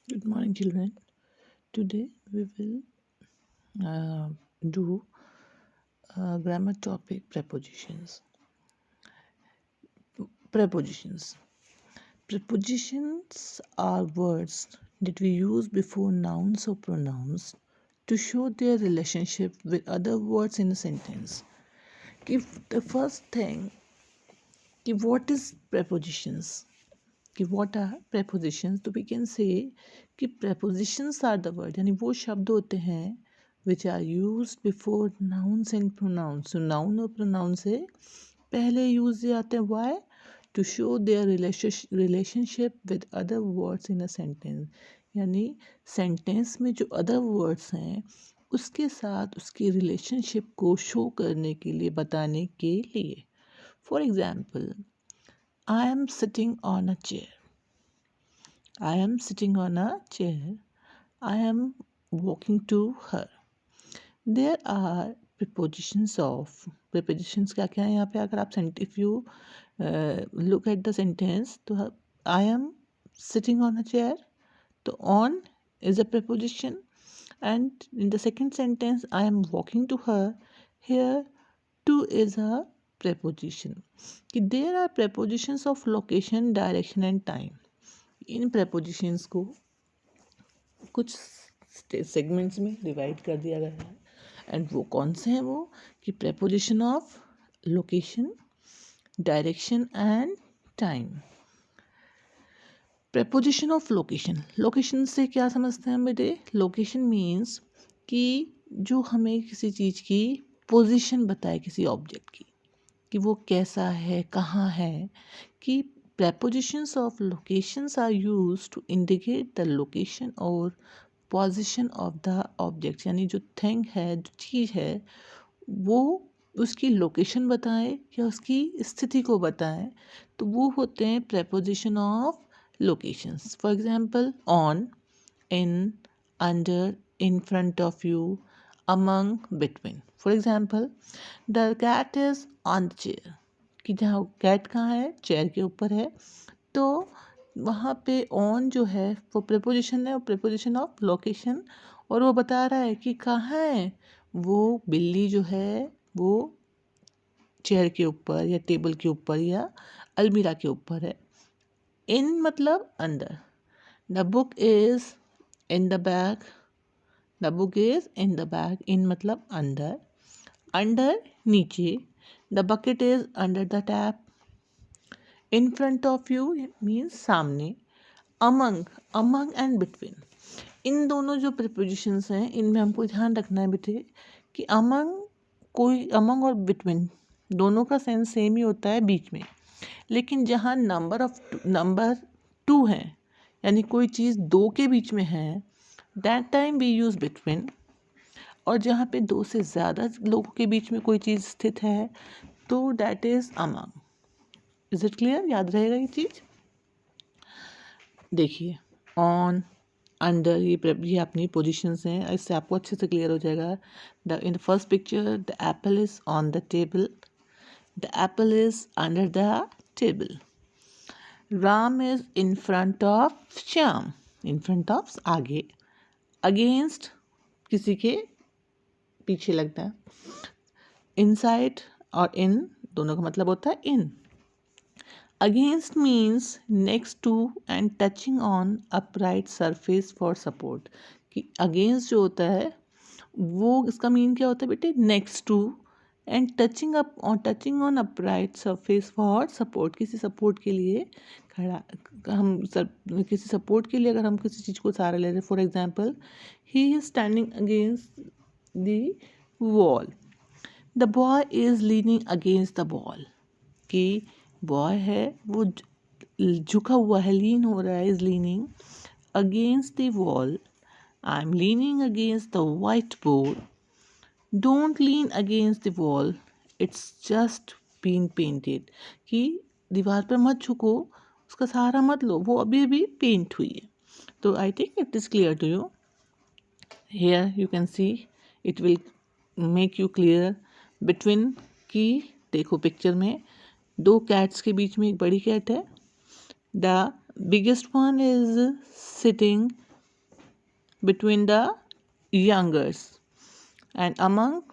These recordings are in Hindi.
Good morning, children. Today we will do grammar topic prepositions. Prepositions. Prepositions are words that we use before nouns or pronouns to show their relationship with other words in a sentence. If the first thing, what is prepositions? What are prepositions? तो we can say कि prepositions are the word यानी वो शब्द होते हैं which are used before nouns and pronouns. So noun और pronoun से पहले use किए जाते हैं. Why? To show their relationship with other words in a sentence. यानी sentence में जो other words हैं उसके साथ उसकी relationship को show करने के लिए, बताने के लिए. For example, I am sitting on a chair. I am sitting on a chair. I am walking to her. There are prepositions of prepositions क्या क्या है यहाँ पे अगर आप if you look at the sentence तो I am sitting on a chair तो on is a preposition and in the second sentence I am walking to her here to is a preposition कि there are prepositions of location, direction and time. In prepositions को कुछ सेगमेंट्स में डिवाइड कर दिया गया है एंड वो कौन से हैं वो कि preposition of location, direction and time. preposition of location. Location से क्या समझते हैं बेटे? लोकेशन मीन्स कि जो हमें किसी चीज़ की पोजीशन बताए किसी ऑब्जेक्ट की कि वो कैसा है, कहाँ है. कि prepositions of locations are used to indicate the location और पोजीशन ऑफ द ऑब्जेक्ट यानी जो थिंग है, जो चीज़ है वो उसकी लोकेशन बताए या उसकी स्थिति को बताए तो वो होते हैं preposition of locations. For example on, in, under, in front of you, among, between. For example the cat is on the chair कि जहाँ कैट कहाँ है, चेयर के ऊपर है. तो वहाँ पे ऑन जो है वो प्रेपोजिशन है, वो प्रेपोजिशन ऑफ लोकेशन और वो बता रहा है कि कहाँ है. वो बिल्ली जो है वो चेयर के ऊपर या टेबल के ऊपर या अलमीरा के ऊपर है. इन मतलब अंदर. The book is in the bag. The book is in the bag. In मतलब अंदर. अंडर नीचे. The bucket is under the tap. In front of you means सामने. Among, among and between. इन दोनों जो प्रिपोजिशंस हैं इनमें हमको ध्यान रखना है बेटे कि अमंग कोई अमंग और बिटवीन दोनों का सेंस सेम ही होता है बीच में. लेकिन जहाँ नंबर टू है यानी कोई चीज़ दो के बीच में है that time we use between. और जहाँ पे दो से ज़्यादा लोगों के बीच में कोई चीज़ स्थित है तो that is among. Is it clear? याद रहेगा ये चीज़. देखिए ऑन, अंडर, ये अपनी पोजीशंस हैं. इससे आपको अच्छे से क्लियर हो जाएगा. In the first picture the Apple is on the table. The Apple is under the table. Ram is in front of Shyam. In front of आगे. अगेंस्ट किसी के पीछे लगता है. इनसाइड और इन दोनों का मतलब होता है इन. Against means next to and touching on upright surface for support. कि against जो होता है वो इसका मीन क्या होता है बेटे? next to and touching on upright surface for support. किसी सपोर्ट के लिए खड़ा किसी सपोर्ट के लिए अगर हम किसी चीज़ को सहारा ले रहे हैं. For example he is standing against the wall. The boy is leaning against the wall. कि बॉय है वो झुका हुआ है, लीन हो रहा है, is leaning against the wall. I am leaning against the white board. Don't lean against the wall, it's just been painted. कि दीवार पर मत झुको, उसका सहारा मत लो, वो अभी अभी पेंट हुई है. तो I think it is clear to you. Here you can see it will make you clear between. कि देखो पिक्चर में दो कैट्स के बीच में एक बड़ी कैट है. The biggest one is sitting between the youngers, and among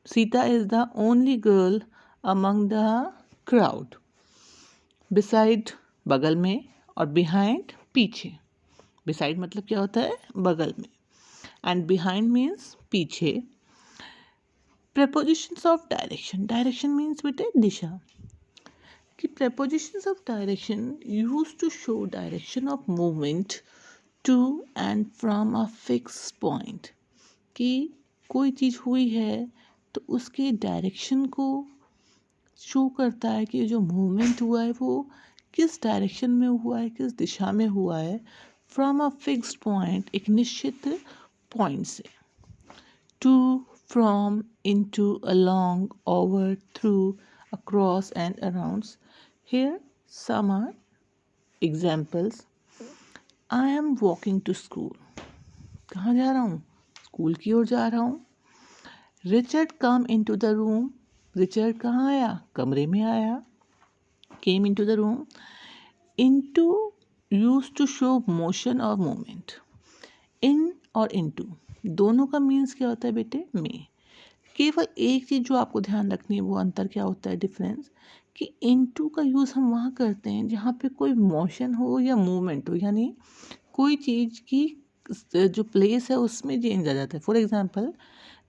Sita is the only girl among the crowd. Beside बगल में और behind पीछे. Beside मतलब क्या होता है? बगल में. And behind means पीछे. Prepositions of direction. Direction means बेटे दिशा. कि prepositions of direction used to show direction of movement to and from a fixed point. कि कोई चीज़ हुई है तो उसके डायरेक्शन को शो करता है कि जो मूवमेंट हुआ है वो किस डायरेक्शन में हुआ है, किस दिशा में हुआ है. फ्रॉम अ फिक्स्ड पॉइंट, एक निश्चित पॉइंट से. To, from, into, along, over, through, across and around. Here some are examples. I am walking to school. कहाँ जा रहा हूँ? स्कूल की ओर जा रहा हूँ. Richard come into the room. Richard कहाँ आया? कमरे में आया. Came into the room. Into used to show motion और मूवमेंट. इन और इनटू दोनों का मीन्स क्या होता है बेटे? में. केवल एक चीज़ जो आपको ध्यान रखनी है वो अंतर क्या होता है, डिफरेंस, कि इनटू का यूज़ हम वहाँ करते हैं जहाँ पे कोई मोशन हो या मूवमेंट हो, यानी कोई चीज़ की जो प्लेस है उसमें चेंज आ जाता है. For example,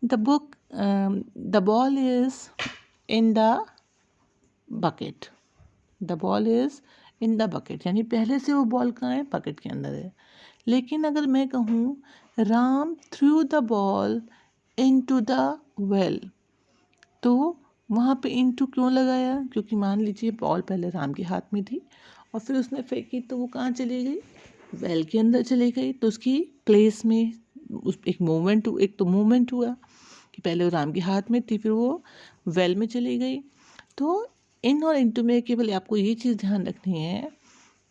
the ball is in the bucket. The ball is in the bucket, यानी पहले से वो बॉल कहाँ है? बकेट के अंदर है. लेकिन अगर मैं कहूँ Ram through the ball into the well, तो वहाँ पे इनटू क्यों लगाया? क्योंकि मान लीजिए बॉल पहले राम के हाथ में थी और फिर उसने फेंकी तो वो कहाँ चली गई? वेल के अंदर चली गई. तो उसकी प्लेस में उस एक तो मूवमेंट हुआ कि पहले वो राम के हाथ में थी, फिर वो वेल में चली गई. तो इन और इनटू में केवल आपको ये चीज़ ध्यान रखनी है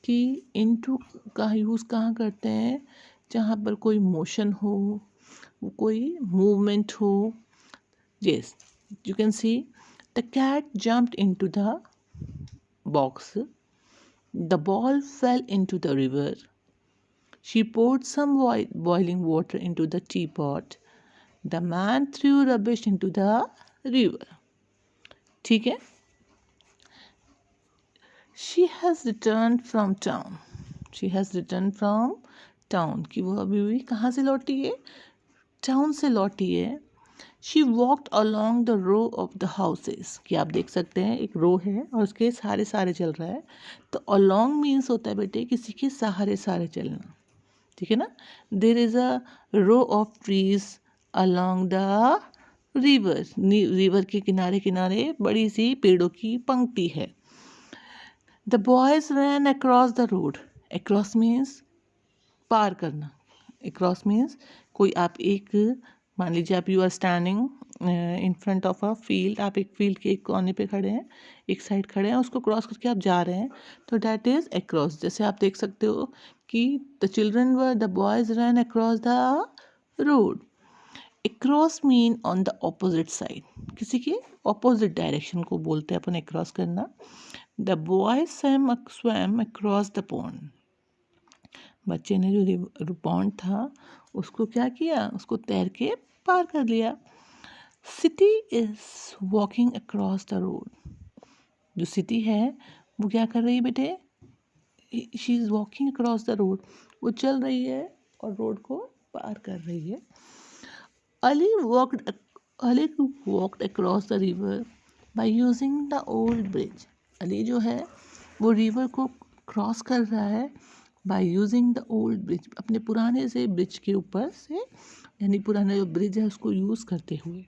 कि इनटू का यूज़ कहाँ करते हैं? जहाँ पर कोई मोशन हो, कोई मूवमेंट हो. Yes, you can see the cat jumped into the box. The ball fell into the river. She poured some boiling water into the teapot. The man threw rubbish into the river. ठीक है? She has returned from town. She has returned from town. कि वो अभी भी कहाँ से लौटी है? टाउन से लौटी है. She walked along the row of the houses. कि आप देख सकते हैं एक रो है और उसके सहारे सहारे चल रहा है. तो along मीन्स होता है बेटे किसी के सहारे सहारे चलना. ठीक है ना? There is a row of trees along the river. River के किनारे किनारे बड़ी सी पेड़ों की पंक्ति है. The boys ran across the road. Across means पार करना. Across means कोई आप एक, मान लीजिए आप you are standing in front of a field. आप एक फील्ड के एक कोने पे खड़े हैं, एक साइड खड़े हैं, उसको क्रॉस करके आप जा रहे हैं, तो डैट इज़ अक्रॉस. जैसे आप देख सकते हो कि the boys run across the road. Across mean on the opposite side, किसी के ऑपोजिट डायरेक्शन को बोलते हैं अपन अक्रॉस करना. The boy swum across the pond. बच्चे ने जो पॉन्ड था उसको क्या किया? उसको तैर के पार कर लिया. City is walking across the road. जो सिटी है वो क्या कर रही है बेटे? She is walking across the road. वो चल रही है और रोड को पार कर रही है. Ali walked across the river by using the old bridge. Ali जो है वो रिवर को क्रॉस कर रहा है by using the old bridge, अपने पुराने से ब्रिज के ऊपर से, यानी पुराना जो ब्रिज है उसको यूज़ करते हुए.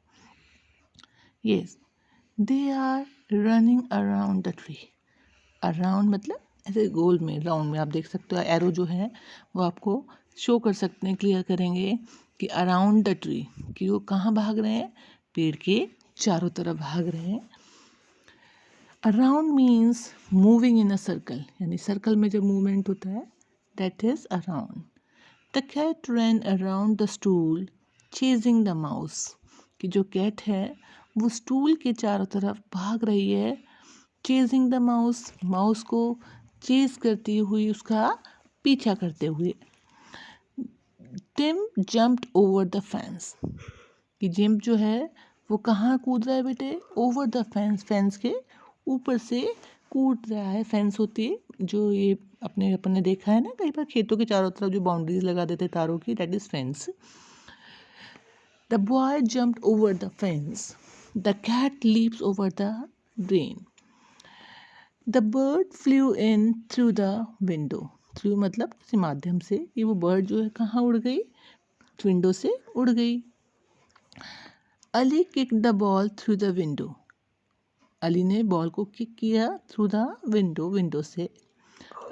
Yes, they are running around the tree. Around मतलब ऐसे गोल में, राउंड में. आप देख सकते हो एरो जो है वो आपको शो कर सकते हैं, क्लियर करेंगे कि अराउंड द ट्री, कि वो कहाँ भाग रहे हैं? पेड़ के चारों तरफ भाग रहे हैं. Around means moving in a circle, यानी सर्कल में जब मूवमेंट होता है that is around. The cat ran around the stool chasing the mouse. कि जो कैट है वो स्टूल के चारों तरफ भाग रही है. chasing the mouse, माउस को चेज करती हुई, उसका पीछा करते हुए. Tim jumped over the fence, कि जिम जो है वो कहाँ कूद रहा है बेटे, ओवर द फेंस, फेंस के ऊपर से कूद रहा है। फेंस होती है जो ये अपन ने देखा है ना कई बार खेतों के चारों तरफ जो बाउंड्रीज लगा देते तारों की, that is fence. The boy jumped over the fence, the cat leaps over the drain, the bird flew in through the window. Through मतलब किसी माध्यम से, ये वो बर्ड जो है कहाँ उड़ गई, विंडो से उड़ गई। Ali kick the ball through the window, Ali ने बॉल को किक किया थ्रू द विंडो, विंडो से।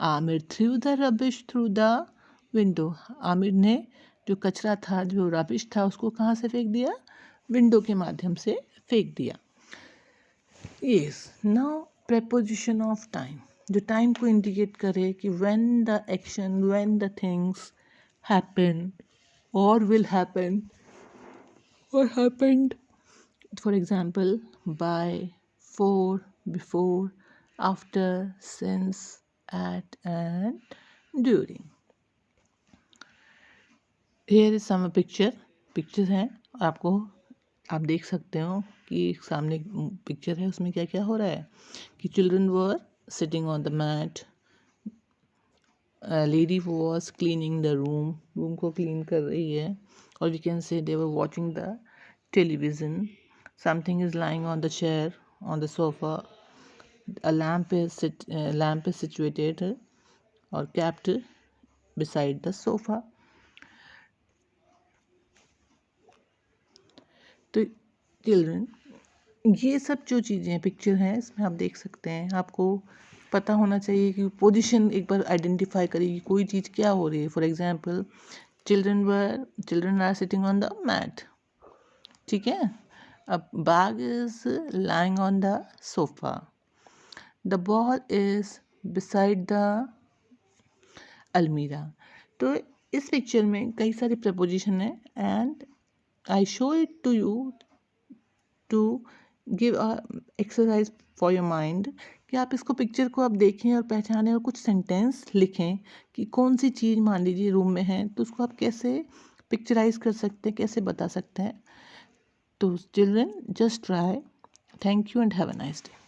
Aamir through the rubbish through the window, Aamir ने जो कचरा था, जो रबिश था, उसको कहाँ से फेंक दिया, विंडो के माध्यम से फेंक दिया। Yes, now preposition of time, जो टाइम को इंडिकेट करे कि when the action, when the things happen और will happen or happened. For example, by, for, before, after, since, at, and during. Here is some picture. Pictures हैं आपको, आप देख सकते हो कि सामने पिक्चर है, उसमें क्या क्या हो रहा है कि children were sitting on the mat, a lady was cleaning the room, room को clean कर रही है, or we can say they were watching the television, something is lying on the chair, on the sofa, a lamp is situated or kept beside the sofa. तो चिल्ड्रन, ये सब जो चीज़ें पिक्चर हैं इसमें आप देख सकते हैं, आपको पता होना चाहिए कि पोजीशन एक बार आइडेंटिफाई करिए कि कोई चीज़ क्या हो रही है। For example, children are sitting on the mat, ठीक है। अब bag is lying on the sofa, the ball is beside the almirah। तो इस पिक्चर में कई सारे प्रपोजिशन है and I show it to you to give a exercise for your mind, कि आप इसको पिक्चर को आप देखें और पहचानें और कुछ सेंटेंस लिखें कि कौन सी चीज़ मान लीजिए रूम में है तो उसको आप कैसे पिक्चराइज कर सकते हैं, कैसे बता सकते हैं। तो children, just try. Thank you and have a nice day.